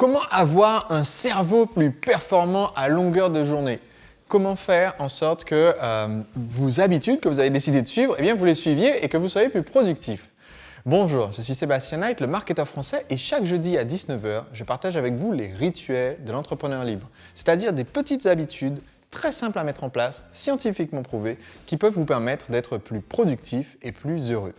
Comment avoir un cerveau plus performant à longueur de journée? Comment faire en sorte que vos habitudes que vous avez décidé de suivre, eh bien, vous les suiviez et que vous soyez plus productif? Bonjour, je suis Sébastien Knight, le marketeur français, et chaque jeudi à 19 h, je partage avec vous les rituels de l'entrepreneur libre, c'est-à-dire des petites habitudes très simples à mettre en place, scientifiquement prouvées, qui peuvent vous permettre d'être plus productif et plus heureux.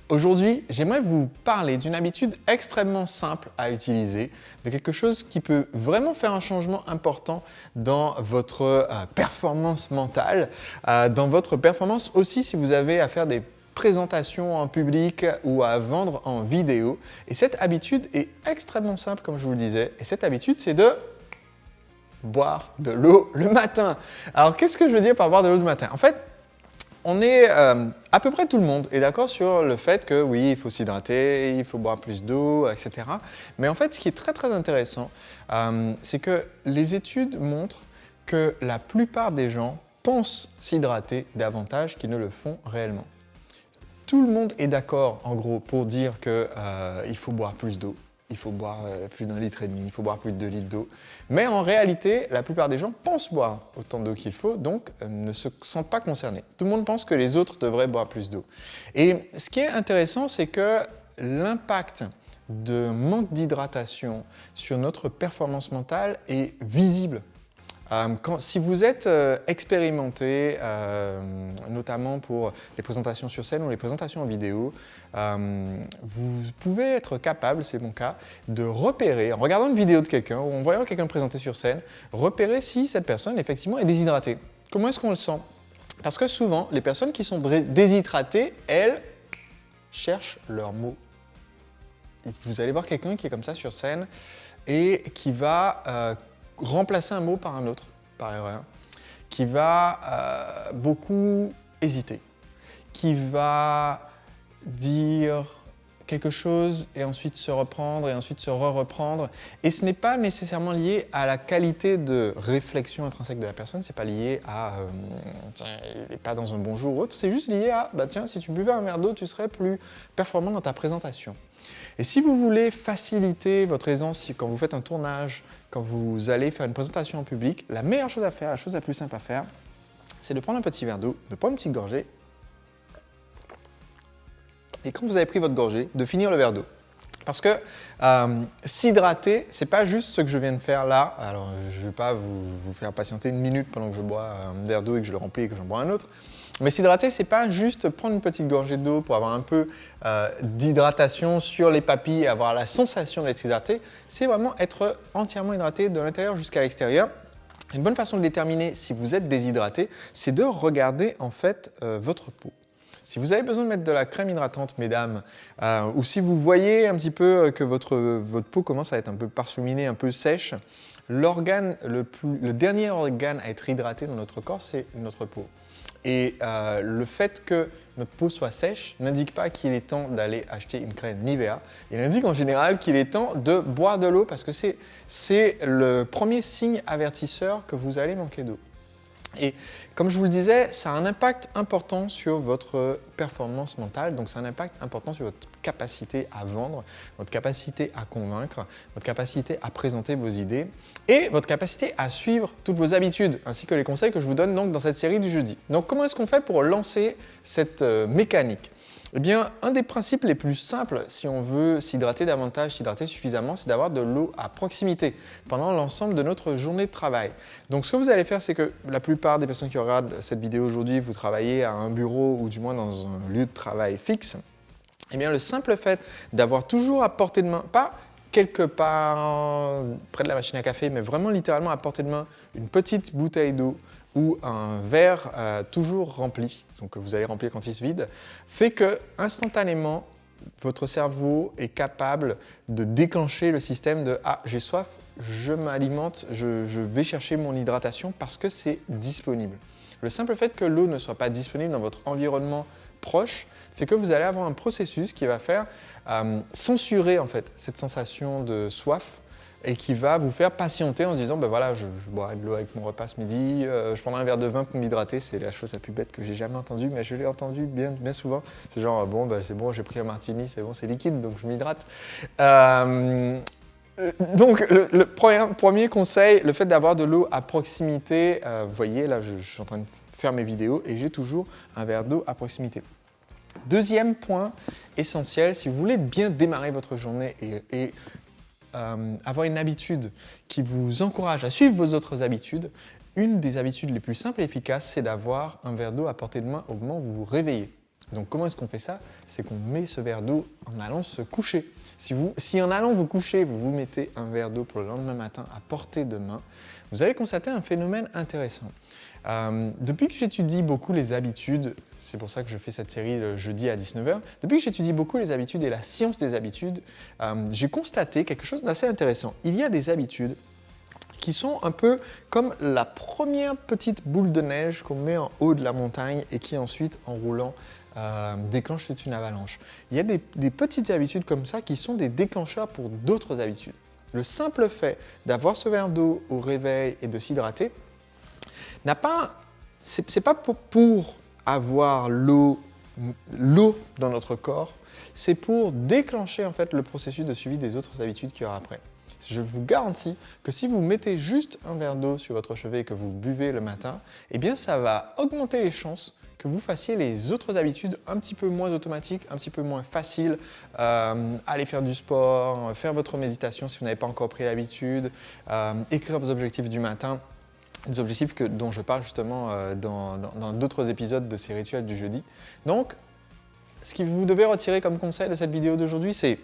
Aujourd'hui, j'aimerais vous parler d'une habitude extrêmement simple à utiliser, de quelque chose qui peut vraiment faire un changement important dans votre performance mentale, dans votre performance aussi si vous avez à faire des présentations en public ou à vendre en vidéo. Et cette habitude est extrêmement simple, comme je vous le disais. Et cette habitude, c'est de boire de l'eau le matin. Alors, qu'est-ce que je veux dire par boire de l'eau le matin? En fait, on est à peu près tout le monde est d'accord sur le fait que oui, il faut s'hydrater, il faut boire plus d'eau, etc. Mais en fait, ce qui est très très intéressant, c'est que les études montrent que la plupart des gens pensent s'hydrater davantage qu'ils ne le font réellement. Tout le monde est d'accord, en gros, pour dire qu'il faut boire plus d'eau. Il faut boire plus d'1,5 litre, il faut boire plus de 2 litres d'eau. Mais en réalité, la plupart des gens pensent boire autant d'eau qu'il faut, donc ne se sentent pas concernés. Tout le monde pense que les autres devraient boire plus d'eau. Et ce qui est intéressant, c'est que l'impact de manque d'hydratation sur notre performance mentale est visible. Si vous êtes expérimenté, notamment pour les présentations sur scène ou les présentations en vidéo, vous pouvez être capable, c'est mon cas, de repérer, en regardant une vidéo de quelqu'un ou en voyant quelqu'un présenter sur scène, repérer si cette personne effectivement est déshydratée. Comment est-ce qu'on le sent? Parce que souvent, les personnes qui sont déshydratées, elles cherchent leurs mots. Vous allez voir quelqu'un qui est comme ça sur scène et qui va remplacer un mot par un autre, par erreur, qui va beaucoup hésiter, qui va dire quelque chose et ensuite se reprendre et ensuite se reprendre. Et ce n'est pas nécessairement lié à la qualité de réflexion intrinsèque de la personne, c'est pas lié à il n'est pas dans un bon jour ou autre, c'est juste lié à tiens, si tu buvais un verre d'eau, tu serais plus performant dans ta présentation. Et si vous voulez faciliter votre aisance quand vous faites un tournage, quand vous allez faire une présentation en public, la meilleure chose à faire, la chose la plus simple à faire, c'est de prendre un petit verre d'eau, de prendre une petite gorgée, et quand vous avez pris votre gorgée, de finir le verre d'eau. Parce que s'hydrater, c'est pas juste ce que je viens de faire là. Alors, je ne vais pas vous faire patienter une minute pendant que je bois un verre d'eau et que je le remplis et que j'en bois un autre. Mais s'hydrater, c'est pas juste prendre une petite gorgée d'eau pour avoir un peu d'hydratation sur les papilles et avoir la sensation d'être hydraté. C'est vraiment être entièrement hydraté de l'intérieur jusqu'à l'extérieur. Une bonne façon de déterminer si vous êtes déshydraté, c'est de regarder en fait votre peau. Si vous avez besoin de mettre de la crème hydratante, mesdames, ou si vous voyez un petit peu que votre peau commence à être un peu parcheminée, un peu sèche, le dernier organe à être hydraté dans notre corps, c'est notre peau. Et le fait que notre peau soit sèche n'indique pas qu'il est temps d'aller acheter une crème Nivea. Il indique en général qu'il est temps de boire de l'eau parce que c'est le premier signe avertisseur que vous allez manquer d'eau. Et comme je vous le disais, ça a un impact important sur votre performance mentale, donc c'est un impact important sur votre capacité à vendre, votre capacité à convaincre, votre capacité à présenter vos idées et votre capacité à suivre toutes vos habitudes, ainsi que les conseils que je vous donne donc dans cette série du jeudi. Donc comment est-ce qu'on fait pour lancer cette mécanique ? Eh bien, un des principes les plus simples, si on veut s'hydrater davantage, s'hydrater suffisamment, c'est d'avoir de l'eau à proximité pendant l'ensemble de notre journée de travail. Donc, ce que vous allez faire, c'est que la plupart des personnes qui regardent cette vidéo aujourd'hui, vous travaillez à un bureau ou du moins dans un lieu de travail fixe. Eh bien, le simple fait d'avoir toujours à portée de main, pas quelque part près de la machine à café, mais vraiment littéralement à portée de main, une petite bouteille d'eau ou un verre toujours rempli, donc que vous allez remplir quand il se vide, fait que instantanément, votre cerveau est capable de déclencher le système de « Ah, j'ai soif, je m'alimente, je vais chercher mon hydratation parce que c'est disponible ». Le simple fait que l'eau ne soit pas disponible dans votre environnement proche fait que vous allez avoir un processus qui va faire censurer en fait cette sensation de soif et qui va vous faire patienter en se disant voilà, je boirai de l'eau avec mon repas ce midi, je prendrai un verre de vin pour m'hydrater. C'est la chose la plus bête que j'ai jamais entendue, mais je l'ai entendue bien souvent. C'est genre c'est bon, j'ai pris un martini, c'est bon, c'est liquide, donc je m'hydrate. Donc, le premier conseil, le fait d'avoir de l'eau à proximité. Vous voyez, là, je suis en train de faire mes vidéos et j'ai toujours un verre d'eau à proximité. Deuxième point essentiel, si vous voulez bien démarrer votre journée et avoir une habitude qui vous encourage à suivre vos autres habitudes, une des habitudes les plus simples et efficaces, c'est d'avoir un verre d'eau à portée de main au moment où vous vous réveillez. Donc comment est-ce qu'on fait ça? C'est qu'on met ce verre d'eau en allant se coucher. Si en allant vous coucher, vous vous mettez un verre d'eau pour le lendemain matin à portée de main, vous allez constater un phénomène intéressant. Depuis que j'étudie beaucoup les habitudes, c'est pour ça que je fais cette série le jeudi à 19h, depuis que j'étudie beaucoup les habitudes et la science des habitudes, j'ai constaté quelque chose d'assez intéressant. Il y a des habitudes qui sont un peu comme la première petite boule de neige qu'on met en haut de la montagne et qui ensuite, en roulant, déclenche toute une avalanche. Il y a des petites habitudes comme ça qui sont des déclencheurs pour d'autres habitudes. Le simple fait d'avoir ce verre d'eau au réveil et de s'hydrater, c'est pas pour avoir l'eau dans notre corps, c'est pour déclencher en fait le processus de suivi des autres habitudes qu'il y aura après. Je vous garantis que si vous mettez juste un verre d'eau sur votre chevet et que vous buvez le matin, eh bien ça va augmenter les chances que vous fassiez les autres habitudes un petit peu moins automatiques, un petit peu moins faciles, aller faire du sport, faire votre méditation si vous n'avez pas encore pris l'habitude, écrire vos objectifs du matin, des objectifs dont je parle justement dans d'autres épisodes de ces rituels du jeudi. Donc, ce que vous devez retirer comme conseil de cette vidéo d'aujourd'hui, c'est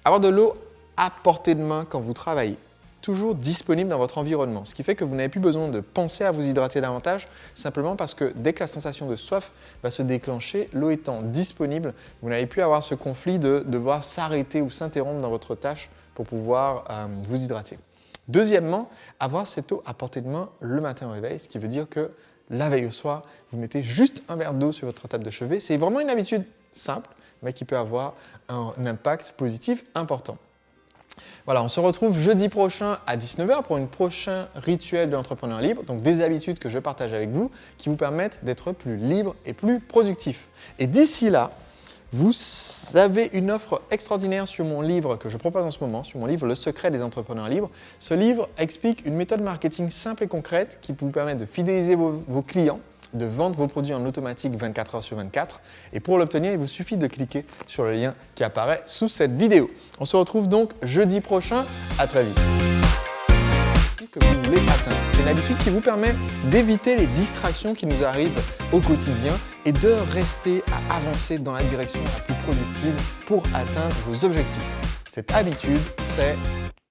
avoir de l'eau à portée de main quand vous travaillez, toujours disponible dans votre environnement, ce qui fait que vous n'avez plus besoin de penser à vous hydrater davantage, simplement parce que dès que la sensation de soif va se déclencher, l'eau étant disponible, vous n'allez plus avoir ce conflit de devoir s'arrêter ou s'interrompre dans votre tâche pour pouvoir vous hydrater. Deuxièmement, avoir cette eau à portée de main le matin au réveil, ce qui veut dire que la veille au soir, vous mettez juste un verre d'eau sur votre table de chevet. C'est vraiment une habitude simple, mais qui peut avoir un impact positif important. Voilà, on se retrouve jeudi prochain à 19h pour un prochain rituel de l'entrepreneur libre, donc des habitudes que je partage avec vous qui vous permettent d'être plus libre et plus productif. Et d'ici là, vous avez une offre extraordinaire sur mon livre que je propose en ce moment, sur mon livre Le secret des entrepreneurs libres. Ce livre explique une méthode marketing simple et concrète qui vous permet de fidéliser vos clients, de vendre vos produits en automatique 24 heures sur 24. Et pour l'obtenir, il vous suffit de cliquer sur le lien qui apparaît sous cette vidéo. On se retrouve donc jeudi prochain. À très vite. Que vous voulez atteindre. C'est une habitude qui vous permet d'éviter les distractions qui nous arrivent au quotidien et de rester à avancer dans la direction la plus productive pour atteindre vos objectifs. Cette habitude, c'est